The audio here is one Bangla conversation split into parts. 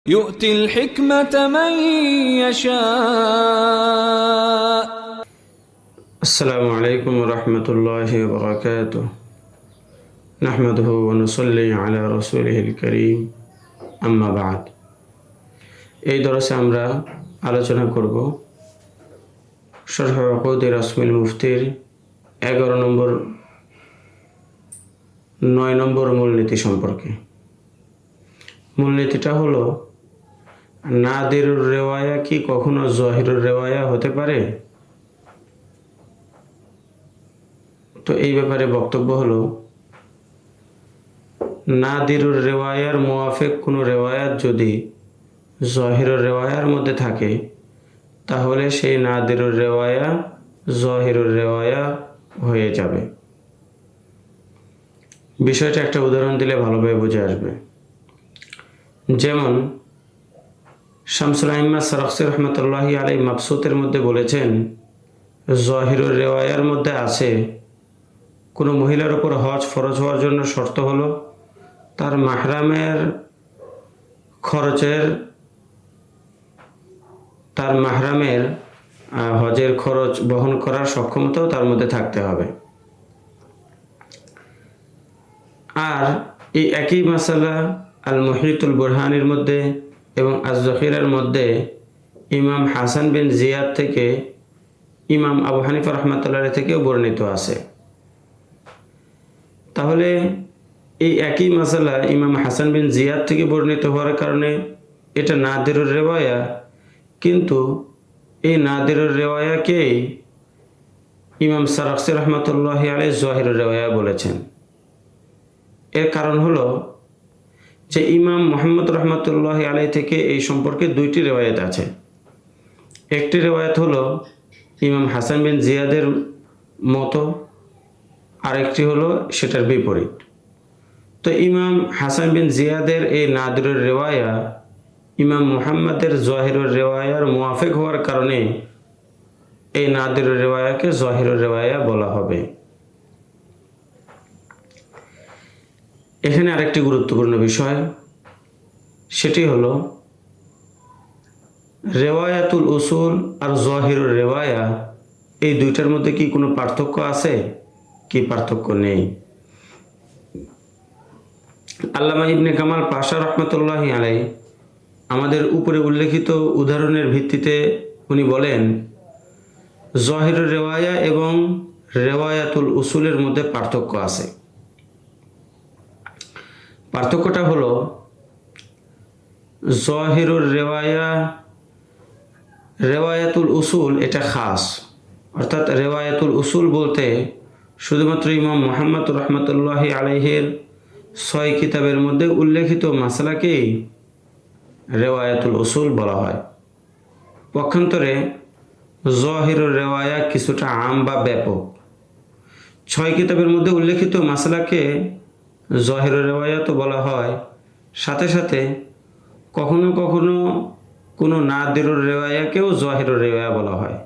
يؤتي الحكمة من يشاء. السلام عليكم ورحمة الله وبركاته. نحمده ونصلي على رسوله الكريم أما بعد. এই দরসে আমরা আলোচনা করব শরহ উকুদ রাসমিল মুফতির 11 নম্বর 9 নম্বর মূলনীতি সম্পর্কে। মূলনীতিটা হলো নাদিরুর রেওয়ায়া কি কখনো জহিরুর রেওয়ায়া হতে পারে? তো এই ব্যাপারে বক্তব্য হলো নাদিরুর রেওয়ায়ার মুওয়াফিক কোনো রেওয়ায়াত যদি জহিরুর রেওয়ায়ার মধ্যে থাকে তাহলে সেই নাদিরুর রেওয়ায়া জহিরুর রেওয়ায়া হয়ে যাবে। বিষয়টা একটা উদাহরণ দিলে ভালোভাবে বুঝে আসবে। যেমন শামসুল আইম্মা সারাখসি রহমতুল্লাহি আলাই মাবসুতের মধ্যে বলেছেন, জহিরুর রেওয়ায়ার মধ্যে আছে কোনো মহিলার উপর হজ ফরজ হওয়ার জন্য শর্ত হলো তার মাহরামের হজের খরচ বহন করার সক্ষমতাও তার মধ্যে থাকতে হবে। আর এই একই মাসালা আল মুহিতুল বুরহানির মধ্যে এবং আজ-যখিরার মধ্যে ইমাম হাসান বিন জিয়াদ থেকে ইমাম আবু হানিফা রহমাতুল্লাহ থেকেও বর্ণিত আছে। তাহলে এই একই মাসালা ইমাম হাসান বিন জিয়াদ থেকে বর্ণিত হওয়ার কারণে এটা নাদিরুর রেওয়ায়া, কিন্তু এই নাদিরুর রেওয়ায়াকেই ইমাম সারাখসি রহমতুল্লাহি আলাইহি জহিরুর রেওয়ায়া বলেছেন। এর কারণ হলো যে ইমাম মুহাম্মদ রহমতুল্লাহি আলাইহি থেকে এই সম্পর্কে দুইটি রেওয়ায়াত আছে। একটি রেওয়ায়াত হলো ইমাম হাসান বিন জিয়াদের মতো, আরেকটি হলো সেটার বিপরীত। তো ইমাম হাসান বিন জিয়াদের এই নাদিরুর রেওয়ায়া ইমাম মুহাম্মাদের জহিরুর রেওয়ায়ার মুওয়াফিক হওয়ার কারণে এই নাদিরুর রেওয়ায়াকে জহিরুর রেওয়ায়া বলা হবে। এখানে আরেকটি গুরুত্বপূর্ণ বিষয়, সেটি হলো রেওয়ায়াতুল উসুল আর জহিরুর রেওয়ায়া এই দুইটার মধ্যে কি কোনো পার্থক্য আছে? কি পার্থক্য নেই? আল্লামা ইবনে কামাল পাশা রহমতুল্লাহি আলাইহি আমাদের উপরে উল্লেখিত উদাহরণের ভিত্তিতে উনি বলেন, জহিরুর রেওয়ায়া এবং রেওয়ায়াতুল উসুলের মধ্যে পার্থক্য আছে। পার্থক্যটা হলো জহিরুর রেওয়ায়া রেওয়ায়াতুল উসুল এটা খাস, অর্থাৎ রেওয়ায়াতুল উসুল বলতে শুধুমাত্র ইমাম মুহাম্মদ রহমতুল্লাহি আলাইহির 6 কিতাবের মধ্যে উল্লেখিত মাসালাকেই রেওয়ায়াতুল উসুল বলা হয়। পক্ষান্তরে জহিরুর রেওয়ায়া কিছুটা আম বা ব্যাপক। 6 কিতাবের মধ্যে উল্লেখিত মাসালাকে জহিরুর রেওয়ায়া তো বলা হয়, সাথে সাথে কখনো কখনো কোনো নাদিরুর রেওয়ায়াকেও জহিরুর রেওয়ায়া বলা হয়,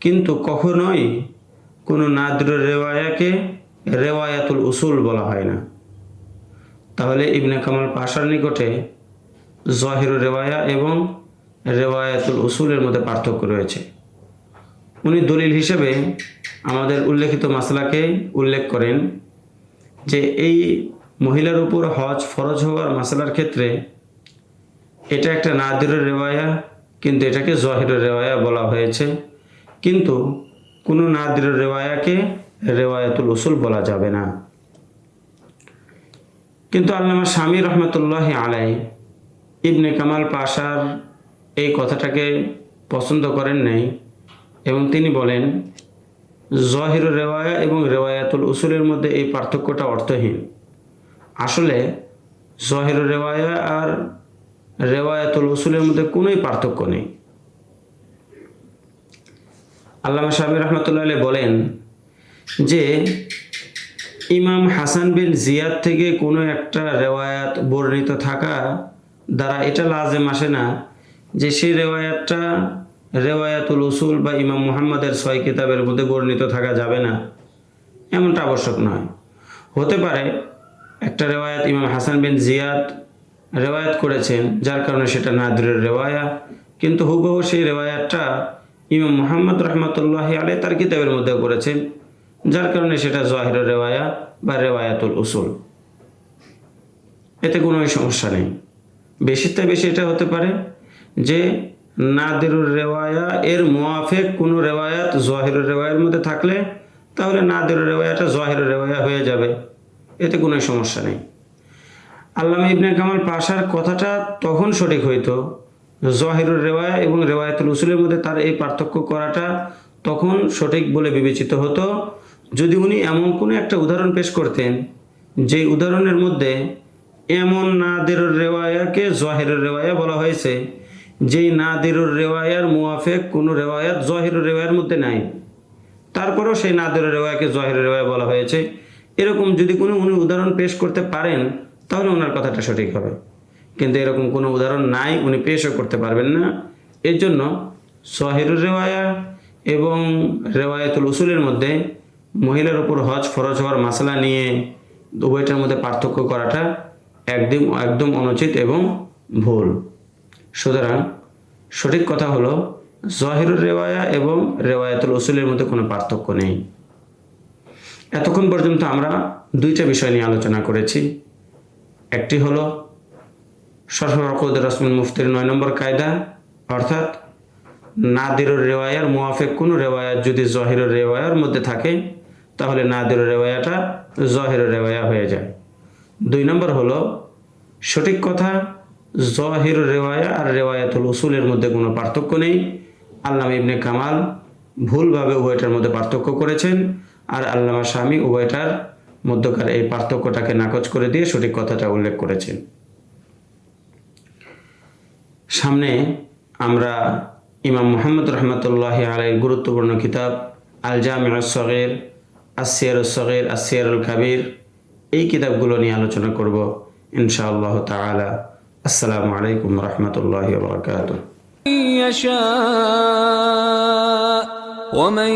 কিন্তু কখনোই কোনো নাদিরুর রেওয়ায়াকে রেওয়ায়াতুল উসুল বলা হয় না। তাহলে ইবনে কামাল পাশার নিকটে জহিরুর রেওয়ায়া এবং রেওয়ায়াতুল উসুলের মধ্যে পার্থক্য রয়েছে। উনি দলিল হিসেবে আমাদের উল্লেখিত মাসলাকে উল্লেখ করেন যে এই মহিলার উপর হজ ফরজ হওয়ার মাসলার ক্ষেত্রে এটা একটা নাদিরুর রেওয়ায়া, কিন্তু এটাকে জহিরুর রেওয়ায়া বলা হয়েছে, কিন্তু কোনো নাদিরুর রেওয়ায়াকে রেওয়ায়াতুল উসুল বলা যাবে না। কিন্তু আল্লামা শামী রহমতুল্লাহি আলাইহি ইবনে কামাল পাশার এই কথাটাকে পছন্দ করেন নাই এবং তিনি বলেন, জহিরুর রেওয়ায়া এবং রেওয়ায়াতুল উসুলের মধ্যে এই পার্থক্যটা অর্থহীন। আসলে জহিরুর রেওয়ায়া আর রেওয়ায়াতুল উসুলের মধ্যে কোনোই পার্থক্য নেই। আল্লামা শামী রহমতুল্লাহ আলাইহি বলেন যে ইমাম হাসান বিন জিয়াদ থেকে কোনো একটা রেওয়ায়াত বর্ণিত থাকা দ্বারা এটা লাজেম আসে না যে সেই রেওয়ায়াতটা রেওয়ায়াতুল উসুল বা ইমাম মুহাম্মাদের 6 কিতাবের মধ্যে বর্ণিত থাকা যাবে না, এমনটা আবশ্যক নয়। হতে পারে একটা রেওয়ায়াত ইমাম হাসান বিন জিয়াদ রেওয়ায়াত করেছেন, যার কারণে সেটা নাদিরের রেওয়ায়া, কিন্তু হুবহু সেই রেওয়ায়াতটা ইমাম মুহাম্মদ রহমতুল্লাহি আলাইহি তার কিতাবের মধ্যেও করেছেন, যার কারণে সেটা জাহিরের রেওয়ায়া বা রেওয়ায়াতুল উসুল। এতে কোনো সমস্যা নেই। বেশিতে বেশি এটা হতে পারে যে নাদিরুর রেওয়ায়া এর মুআফিক কোনো রেওয়ায়াত জাহিরের রেওয়ায়ার মধ্যে থাকলে তাহলে নাদিরুর রেওয়ায়াটা জাহিরের রেওয়ায়া হয়ে যাবে, এতে কোনো সমস্যা নেই। আল্লামা ইবনে কামাল পাশার কথাটা তখন সঠিক হইতো, জাহিরুর রেওয়ায়া এবং রেওয়ায়াতুল উসুলের মধ্যে তার এই পার্থক্য করাটা তখন সঠিক বলে বিবেচিত হতো যদি উনি এমন কোনো একটা উদাহরণ পেশ করতেন যেই উদাহরণের মধ্যে এমন নাদিরুর রেওয়ায়াকে জাহিরুর রেওয়ায়া বলা হয়েছে যেই নাদিরুর রেওয়ায়ার মুআফিক কোনো রেওয়ায়াত জাহিরুর রেওয়ায়ার মধ্যে নাই, তারপরেও সেই নাদিরুর রেওয়ায়াকে জাহিরুর রেওয়ায়া বলা হয়েছে, এরকম যদি কোনো উনি উদাহরণ পেশ করতে পারেন তাহলে ওনার কথাটা সঠিক হবে। কিন্তু এরকম কোনো উদাহরণ নাই, উনি পেশও করতে পারবেন না। এর জন্য জাহিরুর রেওয়ায়া এবং রেওয়ায়াতুল উসুলের মধ্যে মহিলার উপর হজ ফরজ হওয়ার মাসলা নিয়ে উভয়টার মধ্যে পার্থক্য করাটা একদম অনুচিত এবং ভুল। সুতরাং সঠিক কথা হলো জাহিরুর রেওয়ায়া এবং রেওয়ায়াতুল উসুলের মধ্যে কোনো পার্থক্য নেই। এতক্ষণ পর্যন্ত আমরা দুইটা বিষয় নিয়ে আলোচনা করেছি। একটি হলো শরফুল রাসমুল মুফতির 9 নম্বর কায়দা, অর্থাৎ নাদিরুর রেওয়ায়ার মুআফিক কোনো রেওয়ায়াত যদি জাহিরুর রেওয়ায়ার মধ্যে থাকে তাহলে নাদিরুর রেওয়ায়াটা জাহিরুর রেওয়ায়া হয়ে যায়। 2 নম্বর হলো সঠিক কথা জাহিরুর রেওয়ায়া আর রেওয়ায়াতুল উসুলের মধ্যে কোনো পার্থক্য নেই। আল্লামা ইবনে কামাল ভুলভাবে উভয়টার মধ্যে পার্থক্য করেছেন, আর আল্লামা শামী উভয়টার মধ্যকার এই পার্থক্যটাকে নাকচ করে দিয়ে সঠিক কথাটা উল্লেখ করেছেন। সামনে আমরা ইমাম মুহাম্মদ রহমতুল্লাহি আলাইহির গুরুত্বপূর্ণ কিতাব আল জামিউস সগীর, আস-সিয়ারুস সগীর, আস-সিয়ারুল কাবীর, এই কিতাবগুলো নিয়ে আলোচনা করব ইনশাআল্লাহ তাআলা। আসসালামু আলাইকুম রহমতুল্লাহি ওয়া বারাকাতুহু। ومن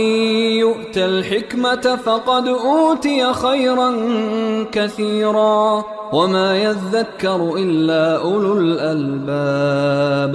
يؤت الحكمة فقد أوتي خيرا كثيرا وما يذكر إلا أولو الألباب